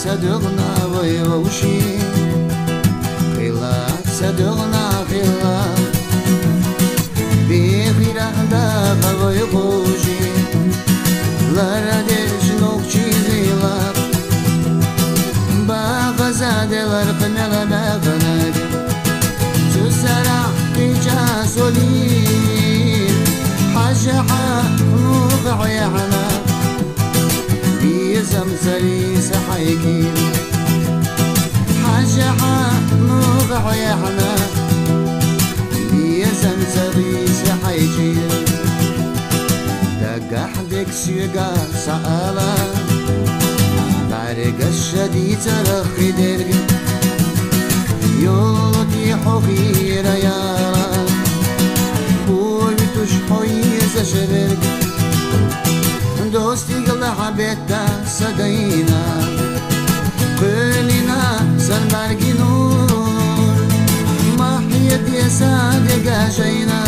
صدقنا ويوشي خلا صدقنا خلا بخيرا داغا ويقوشي لردش نوكشي غيلا باغزادلر قنلا باغنك سسرع تجا سولين حجحا نوغ عيحنا بيزم سليس حيكين حجحا نوغ عيحنا بيزم سليس حيكين دقح دك سيقا سألا بارق الشديد ترخي درق يولتي حخير يارا بويتوش حويز شرق دوستي قل حبيتا سدينا قلنا سنبرق نور محيط يسادق جينا